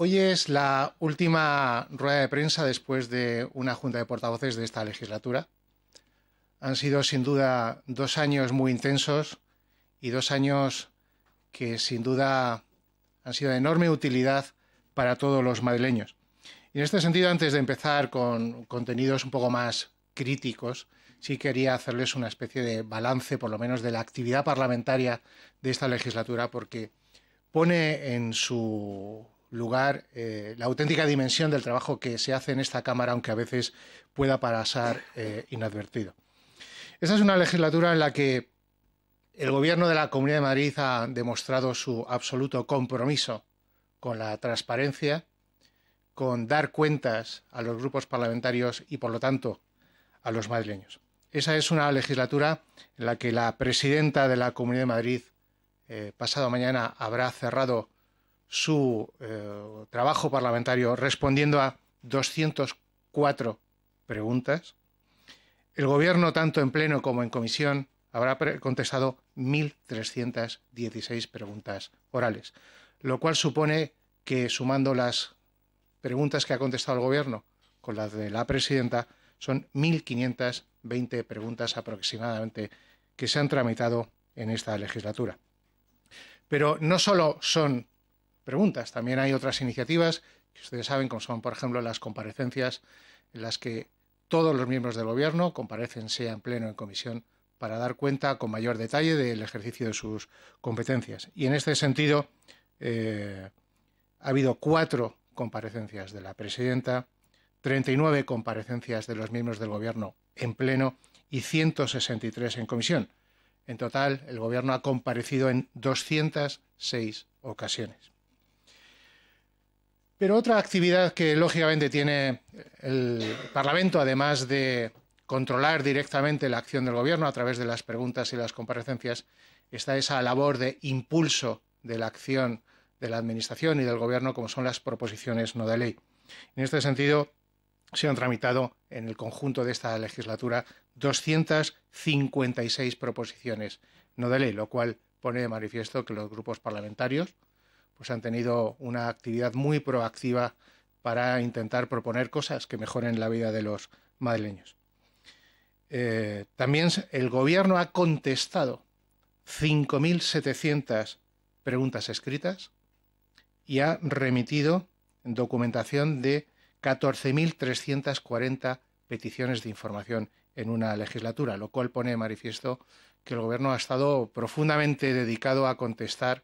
Hoy es la última rueda de prensa después de una junta de portavoces de esta legislatura. Han sido sin duda 2 años muy intensos y 2 años que sin duda han sido de enorme utilidad para todos los madrileños. Y en este sentido, antes de empezar con contenidos un poco más críticos, sí quería hacerles una especie de balance, por lo menos, de la actividad parlamentaria de esta legislatura, porque pone en su lugar la auténtica dimensión del trabajo que se hace en esta Cámara, aunque a veces pueda pasar inadvertido. Esta es una legislatura en la que el Gobierno de la Comunidad de Madrid ha demostrado su absoluto compromiso con la transparencia, con dar cuentas a los grupos parlamentarios y, por lo tanto, a los madrileños. Esa es una legislatura en la que la presidenta de la Comunidad de Madrid pasado mañana habrá cerrado su trabajo parlamentario respondiendo a 204 preguntas. El Gobierno, tanto en pleno como en comisión, habrá contestado 1.316 preguntas orales, lo cual supone que, sumando las preguntas que ha contestado el Gobierno con las de la presidenta, son 1.520 preguntas aproximadamente que se han tramitado en esta legislatura. Pero no solo son preguntas, también hay otras iniciativas que ustedes saben, como son, por ejemplo, las comparecencias en las que todos los miembros del Gobierno comparecen, sea en pleno o en comisión, para dar cuenta con mayor detalle del ejercicio de sus competencias. Y en este sentido, ha habido 4 comparecencias de la presidenta, 39 comparecencias de los miembros del Gobierno en pleno y 163 en comisión. En total, el Gobierno ha comparecido en 206 ocasiones. Pero otra actividad que, lógicamente, tiene el Parlamento, además de controlar directamente la acción del Gobierno a través de las preguntas y las comparecencias, está esa labor de impulso de la acción de la Administración y del Gobierno, como son las proposiciones no de ley. En este sentido, se han tramitado en el conjunto de esta legislatura 256 proposiciones no de ley, lo cual pone de manifiesto que los grupos parlamentarios han tenido una actividad muy proactiva para intentar proponer cosas que mejoren la vida de los madrileños. También el Gobierno ha contestado 5.700 preguntas escritas y ha remitido documentación de 14.340 peticiones de información en una legislatura, lo cual pone de manifiesto que el Gobierno ha estado profundamente dedicado a contestar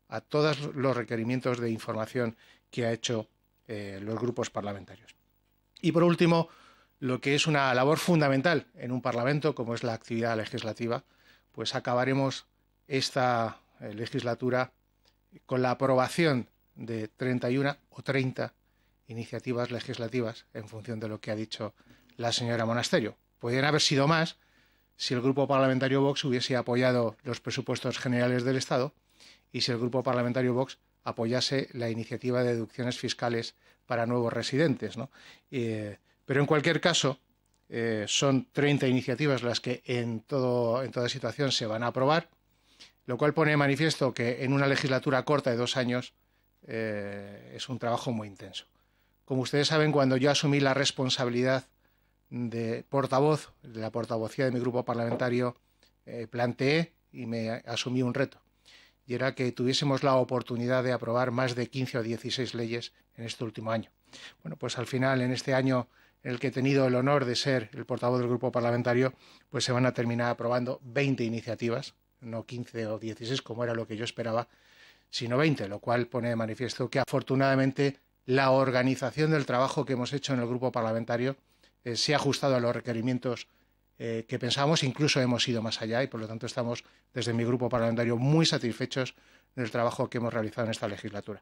a todos los requerimientos de información que ha hecho los grupos parlamentarios. Y por último, lo que es una labor fundamental en un Parlamento, como es la actividad legislativa, pues acabaremos esta legislatura con la aprobación de 31 o 30 iniciativas legislativas en función de lo que ha dicho la señora Monasterio. Podrían haber sido más si el Grupo Parlamentario Vox hubiese apoyado los presupuestos generales del Estado y si el Grupo Parlamentario Vox apoyase la iniciativa de deducciones fiscales para nuevos residentes, ¿no? Pero en cualquier caso, son 30 iniciativas las que en toda situación se van a aprobar, lo cual pone de manifiesto que en una legislatura corta de 2 años es un trabajo muy intenso. Como ustedes saben, cuando yo asumí la responsabilidad de portavoz, de la portavocía de mi grupo parlamentario, planteé y me asumí un reto, y era que tuviésemos la oportunidad de aprobar más de 15 o 16 leyes en este último año. Bueno, pues al final, en este año en el que he tenido el honor de ser el portavoz del grupo parlamentario, pues se van a terminar aprobando 20 iniciativas, no 15 o 16 como era lo que yo esperaba, sino 20, lo cual pone de manifiesto que afortunadamente la organización del trabajo que hemos hecho en el grupo parlamentario se ha ajustado a los requerimientos que pensábamos, incluso hemos ido más allá y por lo tanto estamos desde mi grupo parlamentario muy satisfechos del trabajo que hemos realizado en esta legislatura.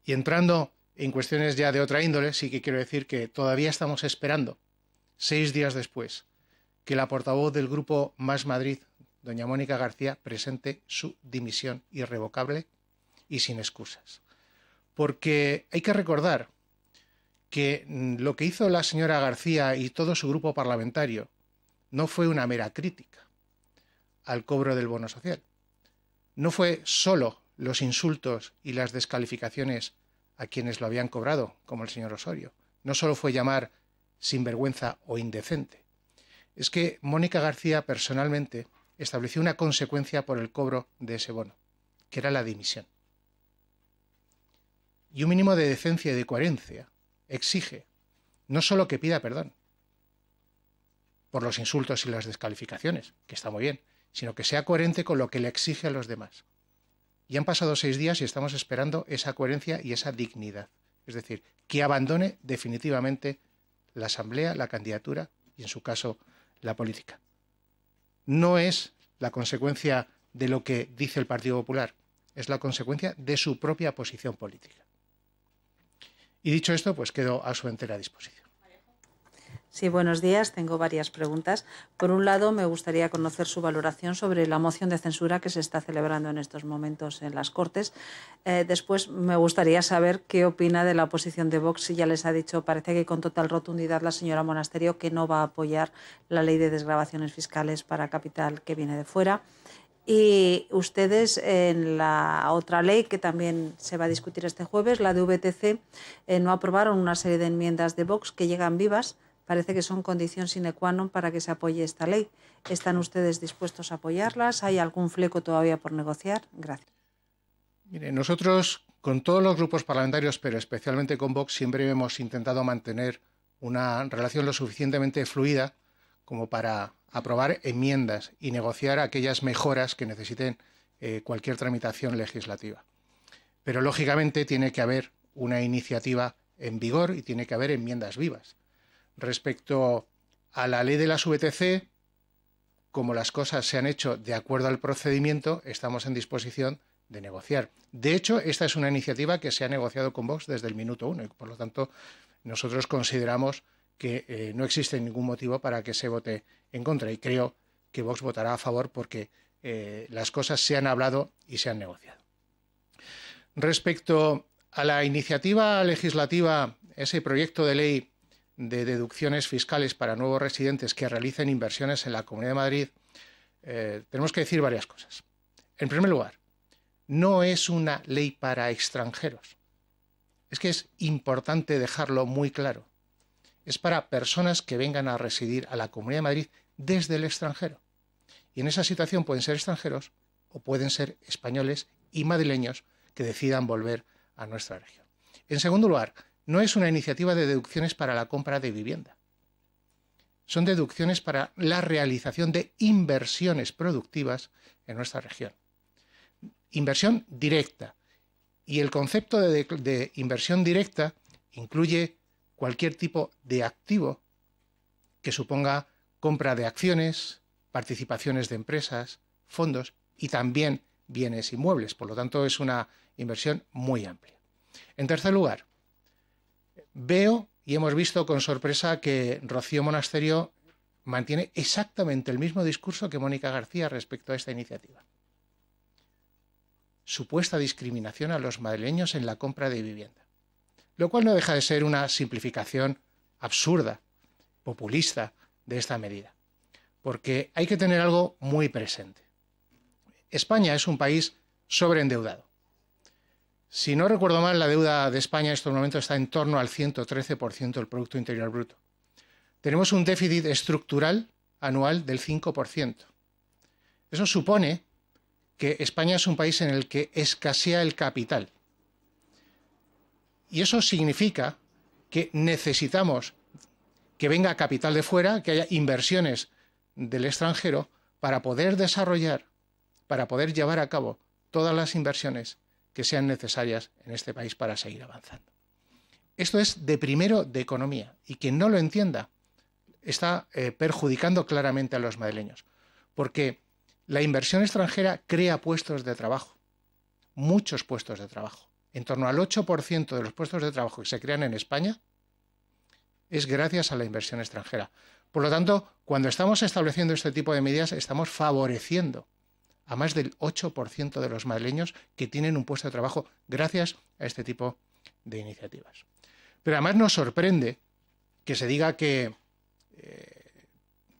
Y entrando en cuestiones ya de otra índole, sí que quiero decir que todavía estamos esperando, 6 días después, que la portavoz del grupo Más Madrid, doña Mónica García, presente su dimisión irrevocable y sin excusas. Porque hay que recordar que lo que hizo la señora García y todo su grupo parlamentario no fue una mera crítica al cobro del bono social. No fue solo los insultos y las descalificaciones a quienes lo habían cobrado, como el señor Osorio. No solo fue llamar sinvergüenza o indecente. Es que Mónica García personalmente estableció una consecuencia por el cobro de ese bono, que era la dimisión. Y un mínimo de decencia y de coherencia exige no solo que pida perdón por los insultos y las descalificaciones, que está muy bien, sino que sea coherente con lo que le exige a los demás. Y han pasado 6 días y estamos esperando esa coherencia y esa dignidad. Es decir, que abandone definitivamente la Asamblea, la candidatura y, en su caso, la política. No es la consecuencia de lo que dice el Partido Popular, es la consecuencia de su propia posición política. Y dicho esto, pues quedo a su entera disposición. Sí, buenos días. Tengo varias preguntas. Por un lado, me gustaría conocer su valoración sobre la moción de censura que se está celebrando en estos momentos en las Cortes. Después, me gustaría saber qué opina de la oposición de Vox. Si ya les ha dicho, parece que con total rotundidad, la señora Monasterio, que no va a apoyar la ley de desgravaciones fiscales para capital que viene de fuera. Y ustedes, en la otra ley que también se va a discutir este jueves, la de VTC, no aprobaron una serie de enmiendas de Vox que llegan vivas. Parece que son condición sine qua non para que se apoye esta ley. ¿Están ustedes dispuestos a apoyarlas? ¿Hay algún fleco todavía por negociar? Gracias. Mire, nosotros, con todos los grupos parlamentarios, pero especialmente con Vox, siempre hemos intentado mantener una relación lo suficientemente fluida como para aprobar enmiendas y negociar aquellas mejoras que necesiten cualquier tramitación legislativa. Pero, lógicamente, tiene que haber una iniciativa en vigor y tiene que haber enmiendas vivas. Respecto a la ley de las VTC, como las cosas se han hecho de acuerdo al procedimiento, estamos en disposición de negociar. De hecho, esta es una iniciativa que se ha negociado con Vox desde el minuto 1 y, por lo tanto, nosotros consideramos que no existe ningún motivo para que se vote en contra y creo que Vox votará a favor porque las cosas se han hablado y se han negociado. Respecto a la iniciativa legislativa, ese proyecto de ley de deducciones fiscales para nuevos residentes que realicen inversiones en la Comunidad de Madrid, tenemos que decir varias cosas. En primer lugar, no es una ley para extranjeros. Es que es importante dejarlo muy claro. Es para personas que vengan a residir a la Comunidad de Madrid desde el extranjero. Y en esa situación pueden ser extranjeros o pueden ser españoles y madrileños que decidan volver a nuestra región. En segundo lugar, no es una iniciativa de deducciones para la compra de vivienda. Son deducciones para la realización de inversiones productivas en nuestra región. Inversión directa. Y el concepto de inversión directa incluye cualquier tipo de activo que suponga compra de acciones, participaciones de empresas, fondos y también bienes inmuebles. Por lo tanto, es una inversión muy amplia. En tercer lugar, veo y hemos visto con sorpresa que Rocío Monasterio mantiene exactamente el mismo discurso que Mónica García respecto a esta iniciativa. Supuesta discriminación a los madrileños en la compra de vivienda, lo cual no deja de ser una simplificación absurda, populista de esta medida, porque hay que tener algo muy presente. España es un país sobreendeudado. Si no recuerdo mal, la deuda de España en estos momentos está en torno al 113% del Producto Interior Bruto. Tenemos un déficit estructural anual del 5%. Eso supone que España es un país en el que escasea el capital. Y eso significa que necesitamos que venga capital de fuera, que haya inversiones del extranjero para poder desarrollar, para poder llevar a cabo todas las inversiones que sean necesarias en este país para seguir avanzando. Esto es de primero de economía y quien no lo entienda está perjudicando claramente a los madrileños, porque la inversión extranjera crea puestos de trabajo, muchos puestos de trabajo. En torno al 8% de los puestos de trabajo que se crean en España es gracias a la inversión extranjera. Por lo tanto, cuando estamos estableciendo este tipo de medidas, estamos favoreciendo a más del 8% de los madrileños que tienen un puesto de trabajo gracias a este tipo de iniciativas. Pero además nos sorprende que se diga que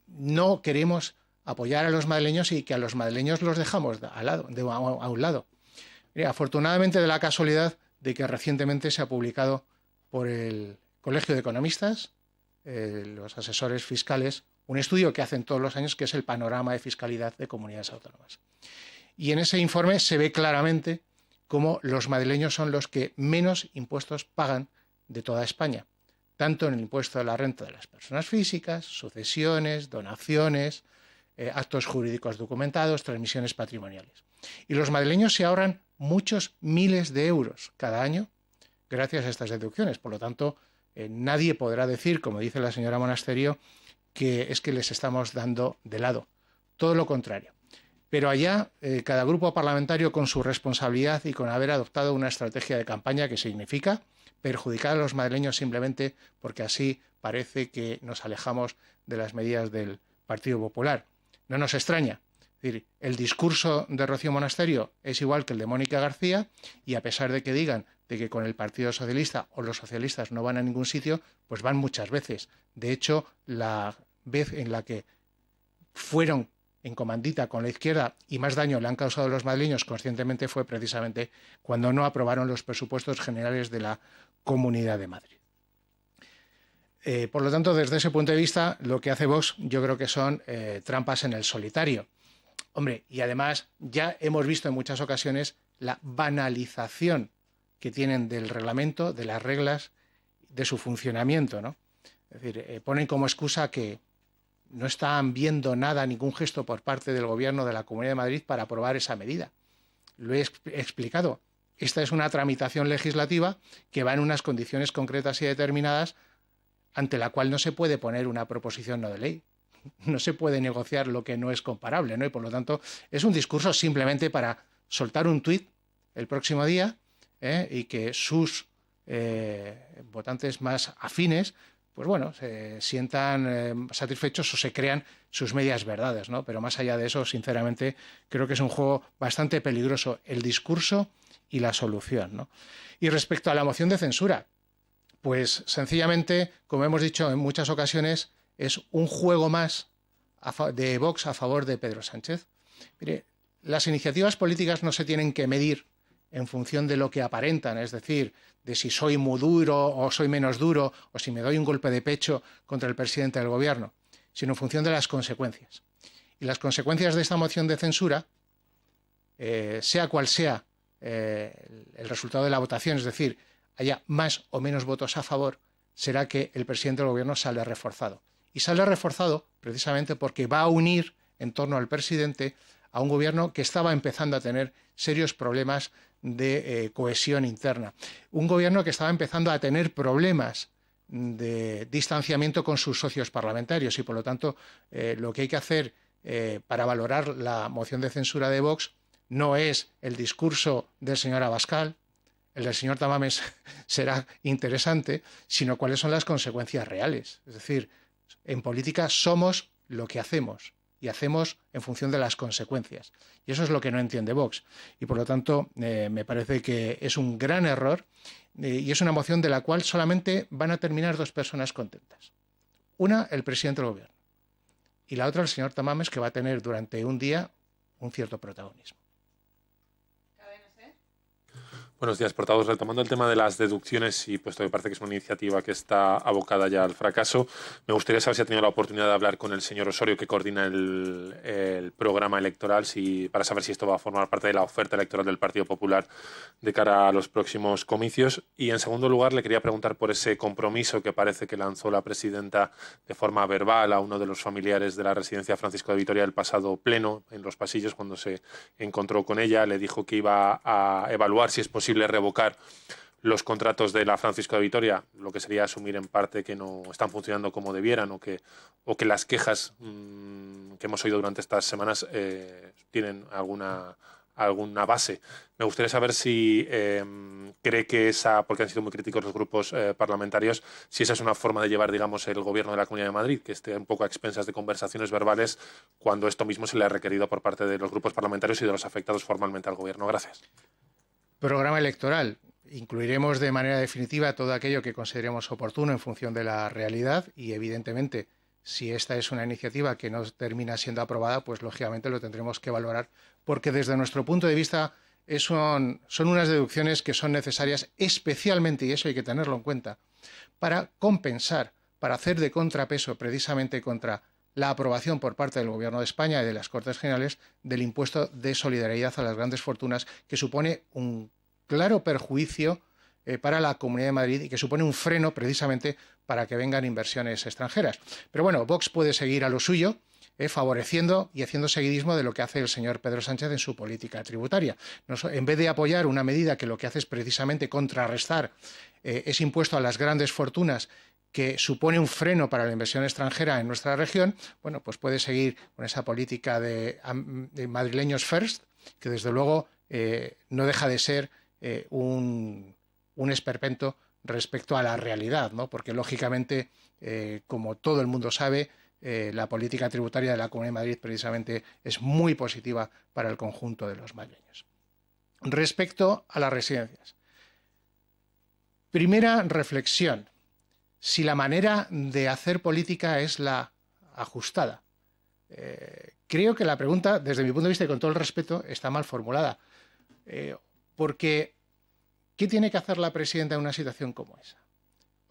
no queremos apoyar a los madrileños y que a los madrileños los dejamos a un lado. Mira, afortunadamente, de la casualidad, de que recientemente se ha publicado por el Colegio de Economistas, los asesores fiscales, un estudio que hacen todos los años, que es el panorama de fiscalidad de comunidades autónomas. Y en ese informe se ve claramente cómo los madrileños son los que menos impuestos pagan de toda España, tanto en el impuesto de la renta de las personas físicas, sucesiones, donaciones, actos jurídicos documentados, transmisiones patrimoniales. Y los madrileños se ahorran muchos miles de euros cada año gracias a estas deducciones. Por lo tanto, nadie podrá decir, como dice la señora Monasterio, que es que les estamos dando de lado. Todo lo contrario. Pero allá, cada grupo parlamentario con su responsabilidad y con haber adoptado una estrategia de campaña que significa perjudicar a los madrileños simplemente porque así parece que nos alejamos de las medidas del Partido Popular. No nos extraña. Es decir, el discurso de Rocío Monasterio es igual que el de Mónica García y a pesar de que digan de que con el Partido Socialista o los socialistas no van a ningún sitio, pues van muchas veces. De hecho, la vez en la que fueron en comandita con la izquierda y más daño le han causado a los madrileños conscientemente fue precisamente cuando no aprobaron los presupuestos generales de la Comunidad de Madrid. Por lo tanto, desde ese punto de vista, lo que hace Vox yo creo que son trampas en el solitario. Hombre, y además ya hemos visto en muchas ocasiones la banalización que tienen del reglamento, de las reglas, de su funcionamiento, ¿no? Es decir, ponen como excusa que no están viendo nada, ningún gesto por parte del Gobierno de la Comunidad de Madrid para aprobar esa medida. Lo he explicado. Esta es una tramitación legislativa que va en unas condiciones concretas y determinadas ante la cual no se puede poner una proposición no de ley. No se puede negociar lo que no es comparable, ¿no? Y por lo tanto es un discurso simplemente para soltar un tuit el próximo día y que sus votantes más afines pues bueno, se sientan satisfechos o se crean sus medias verdades, ¿no? Pero más allá de eso, sinceramente, creo que es un juego bastante peligroso, el discurso y la solución, ¿no? Y respecto a la moción de censura, pues sencillamente, como hemos dicho en muchas ocasiones, es un juego más de Vox a favor de Pedro Sánchez. Mire, las iniciativas políticas no se tienen que medir en función de lo que aparentan, es decir, de si soy muy duro o soy menos duro o si me doy un golpe de pecho contra el presidente del gobierno, sino en función de las consecuencias. Y las consecuencias de esta moción de censura, sea cual sea el resultado de la votación, es decir, haya más o menos votos a favor, será que el presidente del gobierno sale reforzado. Y sale reforzado precisamente porque va a unir en torno al presidente a un gobierno que estaba empezando a tener serios problemas de cohesión interna. Un gobierno que estaba empezando a tener problemas de distanciamiento con sus socios parlamentarios y, por lo tanto, lo que hay que hacer para valorar la moción de censura de Vox no es el discurso del señor Abascal, el del señor Tamames será interesante, sino cuáles son las consecuencias reales. Es decir, en política somos lo que hacemos y hacemos en función de las consecuencias. Y eso es lo que no entiende Vox. Y por lo tanto, me parece que es un gran error y es una moción de la cual solamente van a terminar dos personas contentas. Una, el presidente del gobierno. Y la otra, el señor Tamames, que va a tener durante un día un cierto protagonismo. Buenos días, portavoz. Retomando el tema de las deducciones y puesto que parece que es una iniciativa que está abocada ya al fracaso, me gustaría saber si ha tenido la oportunidad de hablar con el señor Osorio, que coordina el programa electoral, para saber si esto va a formar parte de la oferta electoral del Partido Popular de cara a los próximos comicios. Y en segundo lugar, le quería preguntar por ese compromiso que parece que lanzó la presidenta de forma verbal a uno de los familiares de la residencia Francisco de Vitoria el pasado pleno, en los pasillos, cuando se encontró con ella. Le dijo que iba a evaluar si es posible revocar los contratos de la Francisco de Vitoria, lo que sería asumir en parte que no están funcionando como debieran o que las quejas que hemos oído durante estas semanas tienen alguna base. Me gustaría saber si cree que porque han sido muy críticos los grupos parlamentarios, si esa es una forma de llevar, digamos, el gobierno de la Comunidad de Madrid, que esté un poco a expensas de conversaciones verbales cuando esto mismo se le ha requerido por parte de los grupos parlamentarios y de los afectados formalmente al gobierno. Gracias. Programa electoral. Incluiremos de manera definitiva todo aquello que consideremos oportuno en función de la realidad y, evidentemente, si esta es una iniciativa que no termina siendo aprobada, pues lógicamente lo tendremos que valorar porque desde nuestro punto de vista son unas deducciones que son necesarias especialmente, y eso hay que tenerlo en cuenta, para compensar, para hacer de contrapeso precisamente contra la aprobación por parte del Gobierno de España y de las Cortes Generales del impuesto de solidaridad a las grandes fortunas, que supone un claro perjuicio para la Comunidad de Madrid y que supone un freno precisamente para que vengan inversiones extranjeras. Pero bueno, Vox puede seguir a lo suyo, favoreciendo y haciendo seguidismo de lo que hace el señor Pedro Sánchez en su política tributaria. En vez de apoyar una medida que lo que hace es precisamente contrarrestar ese impuesto a las grandes fortunas, que supone un freno para la inversión extranjera en nuestra región, bueno, pues puede seguir con esa política de madrileños first, que desde luego no deja de ser un esperpento respecto a la realidad, ¿no? Porque lógicamente, como todo el mundo sabe, la política tributaria de la Comunidad de Madrid precisamente es muy positiva para el conjunto de los madrileños. Respecto a las residencias. Primera reflexión. Si la manera de hacer política es la ajustada. Creo que la pregunta, desde mi punto de vista y con todo el respeto, está mal formulada. Porque, ¿qué tiene que hacer la presidenta en una situación como esa?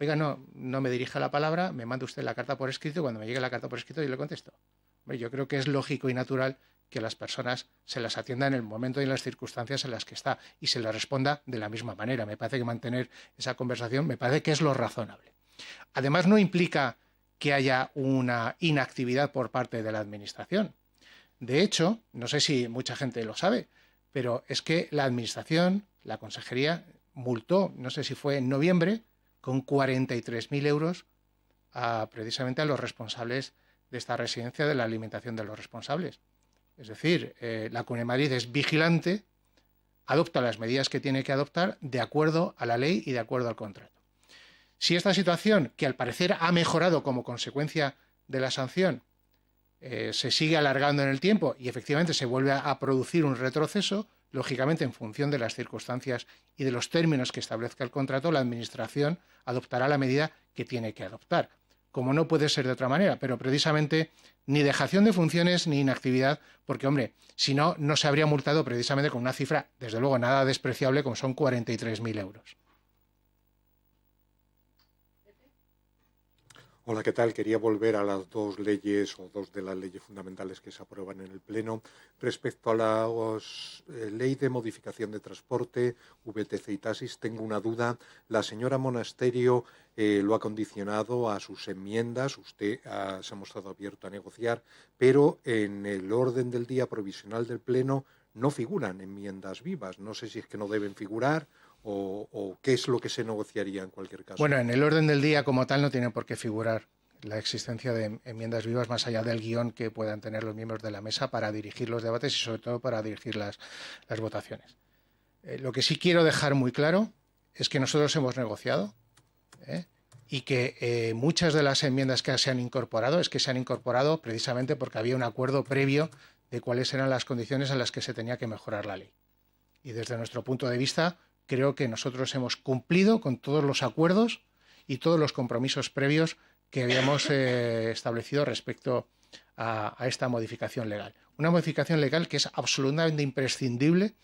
Oiga, no me dirija la palabra, me manda usted la carta por escrito, cuando me llegue la carta por escrito yo le contesto. Yo creo que es lógico y natural que las personas se las atienda en el momento y en las circunstancias en las que está y se les responda de la misma manera. Me parece que mantener esa conversación me parece que es lo razonable. Además, no implica que haya una inactividad por parte de la Administración. De hecho, no sé si mucha gente lo sabe, pero es que la Administración, la Consejería, multó, no sé si fue en noviembre, con 43.000 euros precisamente a los responsables de esta residencia, de la alimentación de los responsables. Es decir, la Comunidad de Madrid es vigilante, adopta las medidas que tiene que adoptar de acuerdo a la ley y de acuerdo al contrato. Si esta situación, que al parecer ha mejorado como consecuencia de la sanción, se sigue alargando en el tiempo y efectivamente se vuelve a producir un retroceso, lógicamente en función de las circunstancias y de los términos que establezca el contrato, la Administración adoptará la medida que tiene que adoptar, como no puede ser de otra manera, pero precisamente ni dejación de funciones ni inactividad, porque, hombre, si no, no se habría multado precisamente con una cifra, desde luego, nada despreciable, como son 43.000 euros. Hola, ¿qué tal? Quería volver a las dos leyes o dos de las leyes fundamentales que se aprueban en el Pleno. Respecto a la ley de modificación de transporte, VTC y taxis, tengo una duda. La señora Monasterio lo ha condicionado a sus enmiendas. Usted se ha mostrado abierto a negociar, pero en el orden del día provisional del Pleno no figuran enmiendas vivas. No sé si es que no deben figurar o qué es lo que se negociaría en cualquier caso. Bueno, en el orden del día como tal no tiene por qué figurar la existencia de enmiendas vivas más allá del guión que puedan tener los miembros de la mesa para dirigir los debates y sobre todo para dirigir las votaciones. Lo que sí quiero dejar muy claro es que nosotros hemos negociado y que muchas de las enmiendas que se han incorporado precisamente porque había un acuerdo previo de cuáles eran las condiciones en las que se tenía que mejorar la ley. Y desde nuestro punto de vista, creo que nosotros hemos cumplido con todos los acuerdos y todos los compromisos previos que habíamos establecido respecto a esta modificación legal. Una modificación legal que es absolutamente imprescindible,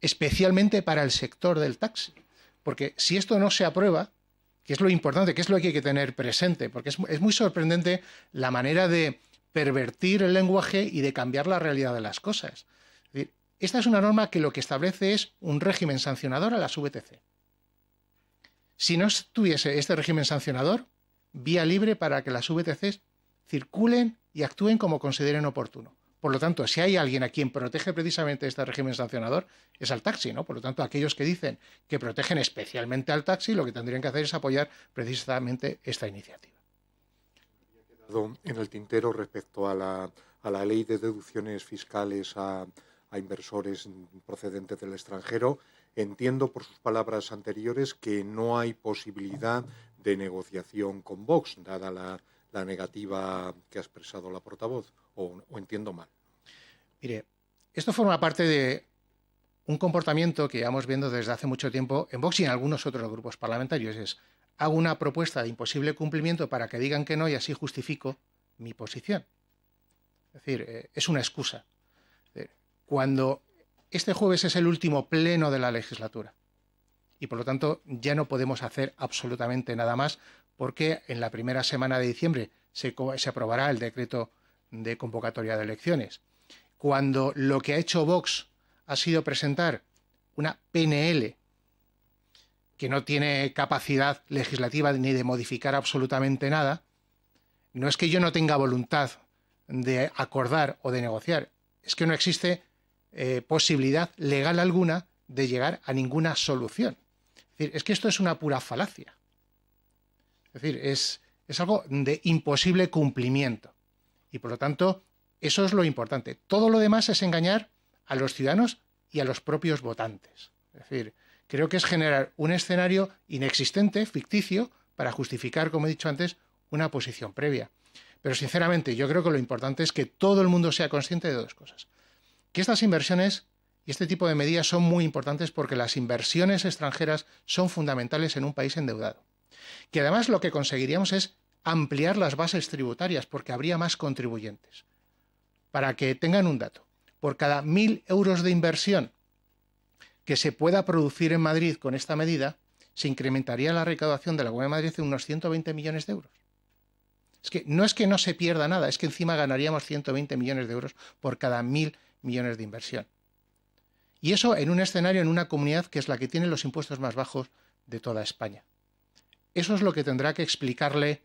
especialmente para el sector del taxi. Porque si esto no se aprueba, que es lo importante, que es lo que hay que tener presente, porque es muy sorprendente la manera de pervertir el lenguaje y de cambiar la realidad de las cosas. Es decir, esta es una norma que lo que establece es un régimen sancionador a las VTC. Si no estuviese este régimen sancionador, vía libre para que las VTC circulen y actúen como consideren oportuno. Por lo tanto, si hay alguien a quien protege precisamente este régimen sancionador, es al taxi, ¿no? Por lo tanto, aquellos que dicen que protegen especialmente al taxi, lo que tendrían que hacer es apoyar precisamente esta iniciativa. En el tintero respecto a la ley de deducciones fiscales a inversores procedentes del extranjero. Entiendo por sus palabras anteriores que no hay posibilidad de negociación con Vox, dada la negativa que ha expresado la portavoz, o entiendo mal. Mire, esto forma parte de un comportamiento que llevamos viendo desde hace mucho tiempo en Vox y en algunos otros grupos parlamentarios. Es, hago una propuesta de imposible cumplimiento para que digan que no y así justifico mi posición. Es decir, es una excusa. Cuando este jueves es el último pleno de la legislatura y por lo tanto ya no podemos hacer absolutamente nada más porque en la primera semana de diciembre se aprobará el decreto de convocatoria de elecciones. Cuando lo que ha hecho Vox ha sido presentar una PNL que no tiene capacidad legislativa ni de modificar absolutamente nada, no es que yo no tenga voluntad de acordar o de negociar, es que no existe posibilidad legal alguna de llegar a ninguna solución. Es decir, es que esto es una pura falacia. Es decir, es algo de imposible cumplimiento. Y por lo tanto, eso es lo importante. Todo lo demás es engañar a los ciudadanos y a los propios votantes. Es decir, creo que es generar un escenario inexistente, ficticio, para justificar, como he dicho antes, una posición previa. Pero sinceramente, yo creo que lo importante es que todo el mundo sea consciente de dos cosas. Que estas inversiones y este tipo de medidas son muy importantes porque las inversiones extranjeras son fundamentales en un país endeudado. Que además lo que conseguiríamos es ampliar las bases tributarias porque habría más contribuyentes. Para que tengan un dato, por cada 1.000 euros de inversión que se pueda producir en Madrid con esta medida, se incrementaría la recaudación de la Comunidad de Madrid en unos 120 millones de euros. Es que no se pierda nada, es que encima ganaríamos 120 millones de euros por cada 1.000 millones de inversión. Y eso en un escenario, en una comunidad que es la que tiene los impuestos más bajos de toda España. Eso es lo que tendrá que explicarle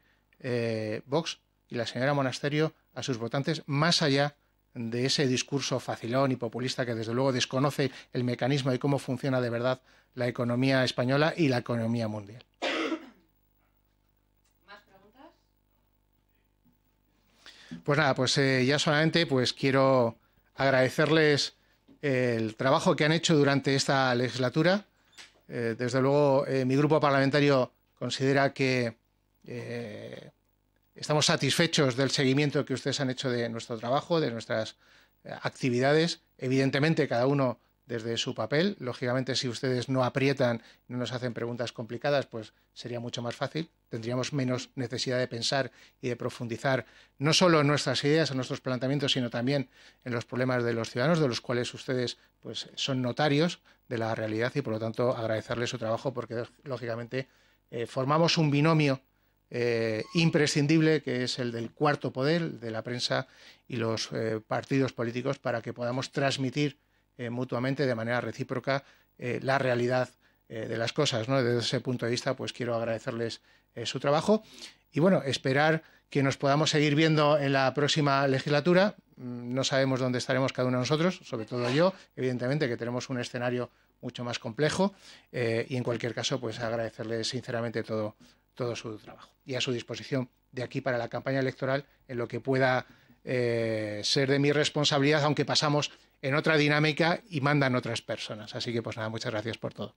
Vox y la señora Monasterio a sus votantes, más allá de ese discurso facilón y populista que desde luego desconoce el mecanismo y cómo funciona de verdad la economía española y la economía mundial. ¿Más preguntas? Pues nada, pues ya solamente pues quiero agradecerles el trabajo que han hecho durante esta legislatura. Desde luego mi grupo parlamentario considera que estamos satisfechos del seguimiento que ustedes han hecho de nuestro trabajo, de nuestras actividades. Evidentemente, cada uno desde su papel. Lógicamente, si ustedes no aprietan, no nos hacen preguntas complicadas, pues sería mucho más fácil. Tendríamos menos necesidad de pensar y de profundizar no solo en nuestras ideas, en nuestros planteamientos, sino también en los problemas de los ciudadanos, de los cuales ustedes pues, son notarios de la realidad y, por lo tanto, agradecerles su trabajo porque, lógicamente, formamos un binomio imprescindible, que es el del cuarto poder, de la prensa y los partidos políticos, para que podamos transmitir mutuamente de manera recíproca la realidad de las cosas, ¿no? Desde ese punto de vista, pues quiero agradecerles su trabajo y, bueno, esperar que nos podamos seguir viendo en la próxima legislatura. No sabemos dónde estaremos cada uno de nosotros, sobre todo yo, evidentemente, que tenemos un escenario mucho más complejo y, en cualquier caso, pues agradecerles sinceramente todo su trabajo y a su disposición de aquí para la campaña electoral en lo que pueda ser de mi responsabilidad, aunque pasamos en otra dinámica y mandan otras personas. Así que, pues nada, muchas gracias por todo.